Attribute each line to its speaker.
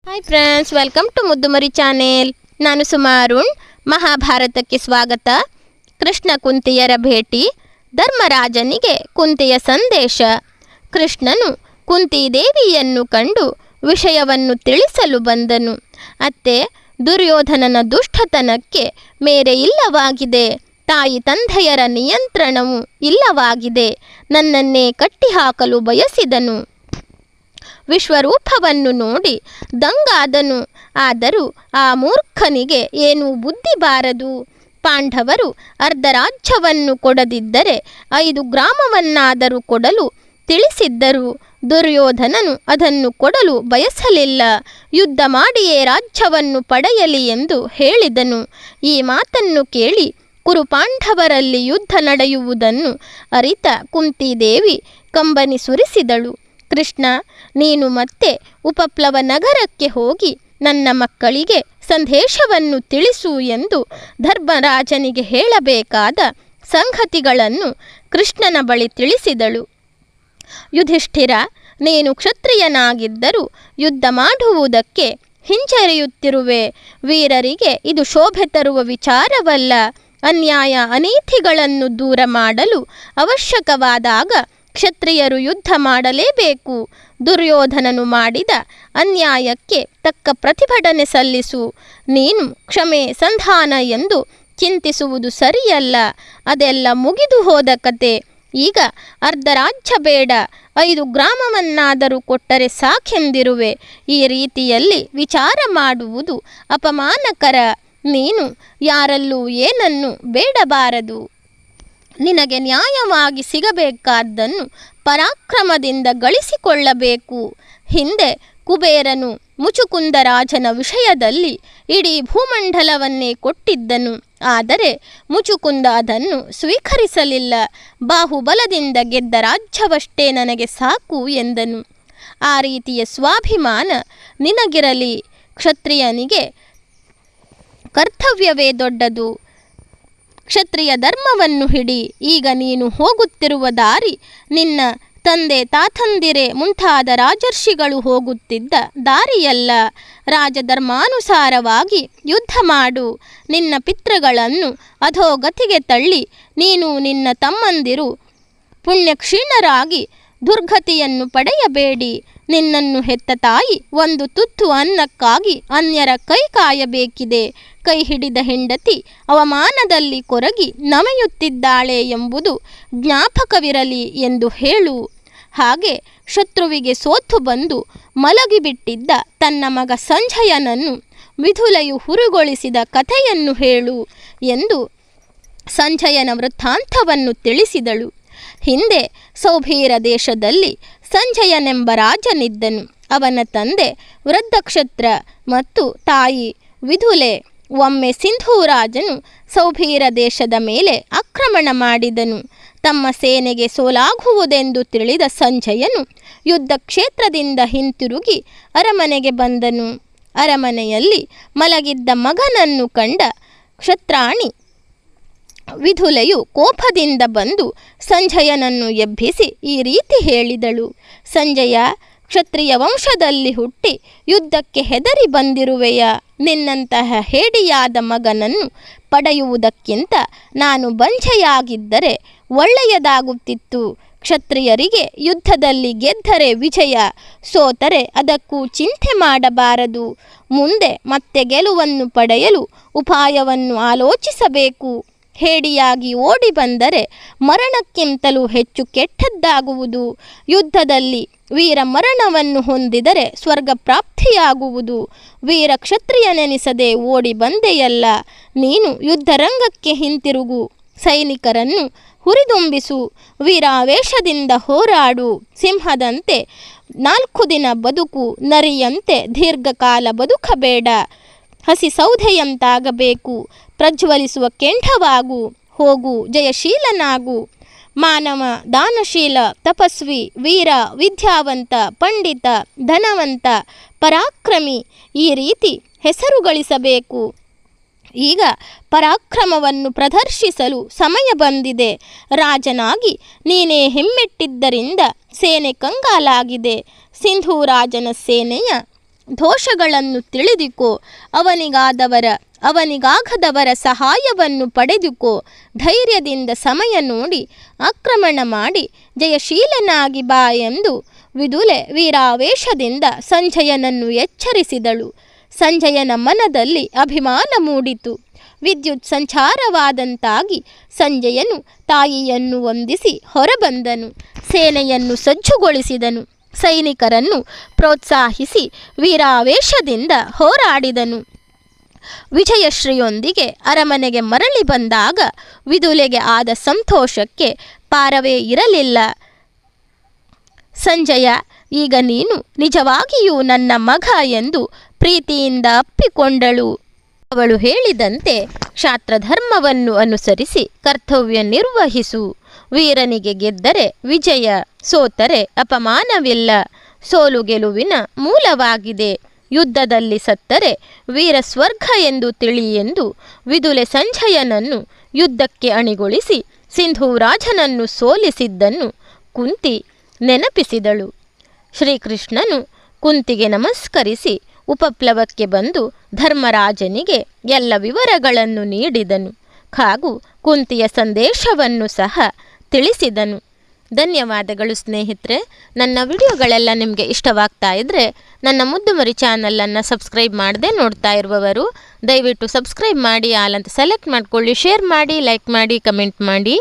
Speaker 1: Hi friends, welcome to Muddumari channel. ನಾನು ಸುಮಾರುಣ್. ಮಹಾಭಾರತಕ್ಕೆ ಸ್ವಾಗತ. ಕೃಷ್ಣ ಕುಂತಿಯರ ಭೇಟಿ, ಧರ್ಮರಾಜನಿಗೆ ಕುಂತಿಯ ಸಂದೇಶ. ಕೃಷ್ಣನು ಕುಂತಿದೇವಿಯನ್ನು ಕಂಡು ವಿಷಯವನ್ನು ತಿಳಿಸಲು ಬಂದನು. ಅತ್ತೆ, ದುರ್ಯೋಧನನ ದುಷ್ಟತನಕ್ಕೆ ಮೇರೆ ಇಲ್ಲವಾಗಿದೆ. ತಾಯಿ ತಂದೆಯರ ನಿಯಂತ್ರಣವು ಇಲ್ಲವಾಗಿದೆ. ನನ್ನನ್ನೇ ಕಟ್ಟಿಹಾಕಲು ಬಯಸಿದನು. ವಿಶ್ವರೂಪವನ್ನು ನೋಡಿ ದಂಗಾದನು. ಆದರೂ ಆ ಮೂರ್ಖನಿಗೆ ಏನೂ ಬುದ್ಧಿ ಬಾರದು. ಪಾಂಡವರು ಅರ್ಧ ರಾಜ್ಯವನ್ನು ಕೊಡದಿದ್ದರೆ 5 ಗ್ರಾಮವನ್ನಾದರೂ ಕೊಡಲು ತಿಳಿಸಿದ್ದರು. ದುರ್ಯೋಧನನು ಅದನ್ನು ಕೊಡಲು ಬಯಸಲಿಲ್ಲ. ಯುದ್ಧ ಮಾಡಿಯೇ ರಾಜ್ಯವನ್ನು ಪಡೆಯಲಿ ಎಂದು ಹೇಳಿದನು. ಈ ಮಾತನ್ನು ಕೇಳಿ ಕುರುಪಾಂಡವರಲ್ಲಿ ಯುದ್ಧ ನಡೆಯುವುದನ್ನು ಅರಿತ ಕುಂತಿದೇವಿ ಕಂಬನಿ ಸುರಿಸಿದಳು. ಕೃಷ್ಣ, ನೀನು ಮತ್ತೆ ಉಪಪ್ಲವ ನಗರಕ್ಕೆ ಹೋಗಿ ನನ್ನ ಮಕ್ಕಳಿಗೆ ಸಂದೇಶವನ್ನು ತಿಳಿಸು ಎಂದು ಧರ್ಮರಾಜನಿಗೆ ಹೇಳಬೇಕಾದ ಸಂಗತಿಗಳನ್ನು ಕೃಷ್ಣನ ಬಳಿ ತಿಳಿಸಿದಳು. ಯುಧಿಷ್ಠಿರ, ನೀನು ಕ್ಷತ್ರಿಯನಾಗಿದ್ದರೂ ಯುದ್ಧ ಮಾಡುವುದಕ್ಕೆ ಹಿಂಜರಿಯುತ್ತಿರುವೆ. ವೀರರಿಗೆ ಇದು ಶೋಭೆ ತರುವ ವಿಚಾರವಲ್ಲ. ಅನ್ಯಾಯ ಅನೀತಿಗಳನ್ನು ದೂರ ಮಾಡಲು ಅವಶ್ಯಕವಾದಾಗ ಕ್ಷತ್ರಿಯರು ಯುದ್ಧ ಮಾಡಲೇಬೇಕು. ದುರ್ಯೋಧನನು ಮಾಡಿದ ಅನ್ಯಾಯಕ್ಕೆ ತಕ್ಕ ಪ್ರತಿಭಟನೆ ಸಲ್ಲಿಸು. ನೀನು ಕ್ಷಮೆ ಸಂಧಾನ ಎಂದು ಚಿಂತಿಸುವುದು ಸರಿಯಲ್ಲ. ಅದೆಲ್ಲ ಮುಗಿದು ಹೋದ ಕತೆ. ಈಗ ಅರ್ಧ ರಾಜ್ಯ ಬೇಡ, 5 ಗ್ರಾಮವನ್ನಾದರೂ ಕೊಟ್ಟರೆ ಸಾಕೆಂದಿರುವೆ. ಈ ರೀತಿಯಲ್ಲಿ ವಿಚಾರ ಮಾಡುವುದು ಅಪಮಾನಕರ. ನೀನು ಯಾರಲ್ಲೂ ಏನನ್ನು ಬೇಡಬಾರದು. ನಿನಗೆ ನ್ಯಾಯವಾಗಿ ಸಿಗಬೇಕಾದ್ದನ್ನು ಪರಾಕ್ರಮದಿಂದ ಗಳಿಸಿಕೊಳ್ಳಬೇಕು. ಹಿಂದೆ ಕುಬೇರನು ಮುಚುಕುಂದ ರಾಜನ ವಿಷಯದಲ್ಲಿ ಇಡೀ ಭೂಮಂಡಲವನ್ನೇ ಕೊಟ್ಟಿದ್ದನು. ಆದರೆ ಮುಚುಕುಂದ ಅದನ್ನು ಸ್ವೀಕರಿಸಲಿಲ್ಲ. ಬಾಹುಬಲದಿಂದ ಗೆದ್ದ ರಾಜ್ಯವಷ್ಟೇ ನನಗೆ ಸಾಕು ಎಂದನು. ಆ ರೀತಿಯ ಸ್ವಾಭಿಮಾನ ನಿನಗಿರಲಿ. ಕ್ಷತ್ರಿಯನಿಗೆ ಕರ್ತವ್ಯವೇ ದೊಡ್ಡದು. ಕ್ಷತ್ರಿಯ ಧರ್ಮವನ್ನು ಹಿಡಿ. ಈಗ ನೀನು ಹೋಗುತ್ತಿರುವ ದಾರಿ ನಿನ್ನ ತಂದೆ ತಾತಂದಿರೆ ಮುಂತಾದ ರಾಜರ್ಷಿಗಳು ಹೋಗುತ್ತಿದ್ದ ದಾರಿಯಲ್ಲ. ರಾಜಧರ್ಮಾನುಸಾರವಾಗಿ ಯುದ್ಧ ಮಾಡು. ನಿನ್ನ ಪಿತೃಗಳನ್ನು ಅಧೋಗತಿಗೆ ತಳ್ಳಿ ನೀನು ನಿನ್ನ ತಮ್ಮಂದಿರು ಪುಣ್ಯಕ್ಷೀಣರಾಗಿ ದುರ್ಗತಿಯನ್ನು ಪಡೆಯಬೇಡಿ. ನಿನ್ನನ್ನು ಹೆತ್ತ ತಾಯಿ ಒಂದು ತುತ್ತು ಅನ್ನಕ್ಕಾಗಿ ಅನ್ಯರ ಕೈ ಕಾಯಬೇಕಿದೆ. ಕೈ ಹಿಡಿದ ಹೆಂಡತಿ ಅವಮಾನದಲ್ಲಿ ಕೊರಗಿ ನಮೆಯುತ್ತಿದ್ದಾಳೆ ಎಂಬುದು ಜ್ಞಾಪಕವಿರಲಿ ಎಂದು ಹೇಳು. ಹಾಗೆ ಶತ್ರುವಿಗೆ ಸೋತು ಬಂದು ಮಲಗಿಬಿಟ್ಟಿದ್ದ ತನ್ನ ಮಗ ಸಂಜಯನನ್ನು ವಿಧುಲೆಯು ಹುರುಗೊಳಿಸಿದ ಕಥೆಯನ್ನು ಹೇಳು ಎಂದು ಸಂಜಯನ ವೃತ್ತಾಂತವನ್ನು ತಿಳಿಸಿದಳು. ಹಿಂದೆ ಸೌಭೀರ ದೇಶದಲ್ಲಿ ಸಂಜಯನೆಂಬ ರಾಜನಿದ್ದನು. ಅವನ ತಂದೆ ವೃದ್ಧಕ್ಷತ್ರ ಮತ್ತು ತಾಯಿ ವಿಧುಲೆ. ಒಮ್ಮೆ ಸಿಂಧೂರಾಜನು ಸೌಭೀರ ದೇಶದ ಮೇಲೆ ಆಕ್ರಮಣ ಮಾಡಿದನು. ತಮ್ಮ ಸೇನೆಗೆ ಸೋಲಾಗುವುದೆಂದು ತಿಳಿದ ಸಂಜಯನು ಯುದ್ಧ ಕ್ಷೇತ್ರದಿಂದ ಹಿಂತಿರುಗಿ ಅರಮನೆಗೆ ಬಂದನು. ಅರಮನೆಯಲ್ಲಿ ಮಲಗಿದ್ದ ಮಗನನ್ನು ಕಂಡ ಕ್ಷತ್ರಾಣಿ ವಿಧುಲೆಯು ಕೋಪದಿಂದ ಬಂದು ಸಂಜಯನನ್ನು ಎಬ್ಬಿಸಿ ಈ ರೀತಿ ಹೇಳಿದಳು. ಸಂಜಯ, ಕ್ಷತ್ರಿಯ ವಂಶದಲ್ಲಿ ಹುಟ್ಟಿ ಯುದ್ಧಕ್ಕೆ ಹೆದರಿ ಬಂದಿರುವೆಯ? ನಿನ್ನಂತಹ ಹೇಡಿಯಾದ ಮಗನನ್ನು ಪಡೆಯುವುದಕ್ಕಿಂತ ನಾನು ಬಂಜೆಯಾಗಿದ್ದರೆ ಒಳ್ಳೆಯದಾಗುತ್ತಿತ್ತು. ಕ್ಷತ್ರಿಯರಿಗೆ ಯುದ್ಧದಲ್ಲಿ ಗೆದ್ದರೆ ವಿಜಯ, ಸೋತರೆ ಅದಕ್ಕೂ ಚಿಂತೆ ಮಾಡಬಾರದು. ಮುಂದೆ ಮತ್ತೆ ಗೆಲುವನ್ನು ಪಡೆಯಲು ಉಪಾಯವನ್ನು ಆಲೋಚಿಸಬೇಕು. ಹೇಡಿಯಾಗಿ ಓಡಿ ಬಂದರೆ ಮರಣಕ್ಕಿಂತಲೂ ಹೆಚ್ಚು ಕೆಟ್ಟದ್ದಾಗುವುದು. ಯುದ್ಧದಲ್ಲಿ ವೀರ ಮರಣವನ್ನು ಹೊಂದಿದರೆ ಸ್ವರ್ಗ ಪ್ರಾಪ್ತಿಯಾಗುವುದು. ವೀರ ಕ್ಷತ್ರಿಯನೆನಿಸದೆ ಓಡಿ ಬಂದೆಯಲ್ಲ. ನೀನು ಯುದ್ಧರಂಗಕ್ಕೆ ಹಿಂತಿರುಗು. ಸೈನಿಕರನ್ನು ಹುರಿದುಂಬಿಸು. ವೀರಾವೇಶದಿಂದ ಹೋರಾಡು. ಸಿಂಹದಂತೆ 4 ದಿನ ಬದುಕು. ನರಿಯಂತೆ ದೀರ್ಘಕಾಲ ಬದುಕಬೇಡ. ಹಸಿ ಸೌಧೆಯಂತಾಗಬೇಕು. ಪ್ರಜ್ವಲಿಸುವ ಕೆಂಡವಾಗು. ಹೋಗು, ಜಯಶೀಲನಾಗು. ಮಾನವ, ದಾನಶೀಲ, ತಪಸ್ವಿ, ವೀರ, ವಿದ್ಯಾವಂತ, ಪಂಡಿತ, ಧನವಂತ, ಪರಾಕ್ರಮಿ ಈ ರೀತಿ ಹೆಸರು ಗಳಿಸಬೇಕು. ಈಗ ಪರಾಕ್ರಮವನ್ನು ಪ್ರದರ್ಶಿಸಲು ಸಮಯ ಬಂದಿದೆ. ರಾಜನಾಗಿ ನೀನೇ ಹೆಮ್ಮೆಟ್ಟಿದ್ದರಿಂದ ಸೇನೆ ಕಂಗಾಲಾಗಿದೆ. ಸಿಂಧೂರಾಜನ ಸೇನೆಯ ದೋಷಗಳನ್ನು ತಿಳಿದುಕೋ, ಅವನಿಗಾಗದವರ ಸಹಾಯವನ್ನು ಪಡೆದುಕೋ. ಧೈರ್ಯದಿಂದ ಸಮಯ ನೋಡಿ ಆಕ್ರಮಣ ಮಾಡಿ ಜಯಶೀಲನಾಗಿ ಬಾ ಎಂದು ವಿದುಲೆ ವೀರಾವೇಶದಿಂದ ಸಂಜಯನನ್ನು ಎಚ್ಚರಿಸಿದಳು. ಸಂಜಯನ ಮನದಲ್ಲಿ ಅಭಿಮಾನ ಮೂಡಿತು. ವಿದ್ಯುತ್ ಸಂಚಾರವಾದಂತಾಗಿ ಸಂಜಯನು ತಾಯಿಯನ್ನು ವಂದಿಸಿ ಹೊರಬಂದನು. ಸೇನೆಯನ್ನು ಸಜ್ಜುಗೊಳಿಸಿದನು. ಸೈನಿಕರನ್ನು ಪ್ರೋತ್ಸಾಹಿಸಿ ವೀರಾವೇಶದಿಂದ ಹೋರಾಡಿದನು. ವಿಜಯಶ್ರೀಯೊಂದಿಗೆ ಅರಮನೆಗೆ ಮರಳಿ ಬಂದಾಗ ವಿದುಲೆಗೆ ಆದ ಸಂತೋಷಕ್ಕೆ ಪಾರವೇ ಇರಲಿಲ್ಲ. ಸಂಜಯ, ಈಗ ನೀನು ನಿಜವಾಗಿಯೂ ನನ್ನ ಮಗ ಎಂದು ಪ್ರೀತಿಯಿಂದ ಅಪ್ಪಿಕೊಂಡಳು. ಅವಳು ಹೇಳಿದಂತೆ ಕ್ಷಾತ್ರಧರ್ಮವನ್ನು ಅನುಸರಿಸಿ ಕರ್ತವ್ಯ ನಿರ್ವಹಿಸು. ವೀರನಿಗೆ ಗೆದ್ದರೆ ವಿಜಯ, ಸೋತರೆ ಅಪಮಾನವಿಲ್ಲ. ಸೋಲು ಗೆಲುವಿನ ಮೂಲವಾಗಿದೆ. ಯುದ್ಧದಲ್ಲಿ ಸತ್ತರೆ ವೀರ ಸ್ವರ್ಗ ಎಂದು ತಿಳಿ ಎಂದು ವಿದುಲೆ ಸಂಜಯನನ್ನು ಯುದ್ಧಕ್ಕೆ ಅಣಿಗೊಳಿಸಿ ಸಿಂಧೂರಾಜನನ್ನು ಸೋಲಿಸಿದ್ದನ್ನು ಕುಂತಿ ನೆನಪಿಸಿದಳು. ಶ್ರೀಕೃಷ್ಣನು ಕುಂತಿಗೆ ನಮಸ್ಕರಿಸಿ ಉಪಪ್ಲವಕ್ಕೆ ಬಂದು ಧರ್ಮರಾಜನಿಗೆ ಎಲ್ಲ ವಿವರಗಳನ್ನು ನೀಡಿದನು. ಹಾಗೂ ಕುಂತಿಯ ಸಂದೇಶವನ್ನು ಸಹ ತಿಳಿಸಿದನು. ಧನ್ಯವಾದಗಳು ಸ್ನೇಹಿತರೆ. ನನ್ನ ವಿಡಿಯೋಗಳೆಲ್ಲ ನಿಮಗೆ ಇಷ್ಟವಾಗ್ತಾ ಇದ್ದರೆ ನನ್ನ ಮುದ್ದುಮರಿ ಚಾನಲನ್ನು ಸಬ್ಸ್ಕ್ರೈಬ್ ಮಾಡದೆ ನೋಡ್ತಾ ಇರುವವರು ದಯವಿಟ್ಟು ಸಬ್ಸ್ಕ್ರೈಬ್ ಮಾಡಿ, ಆಲ್ ಅಂತ ಸೆಲೆಕ್ಟ್ ಮಾಡಿಕೊಳ್ಳಿ, ಶೇರ್ ಮಾಡಿ, ಲೈಕ್ ಮಾಡಿ, ಕಮೆಂಟ್ ಮಾಡಿ.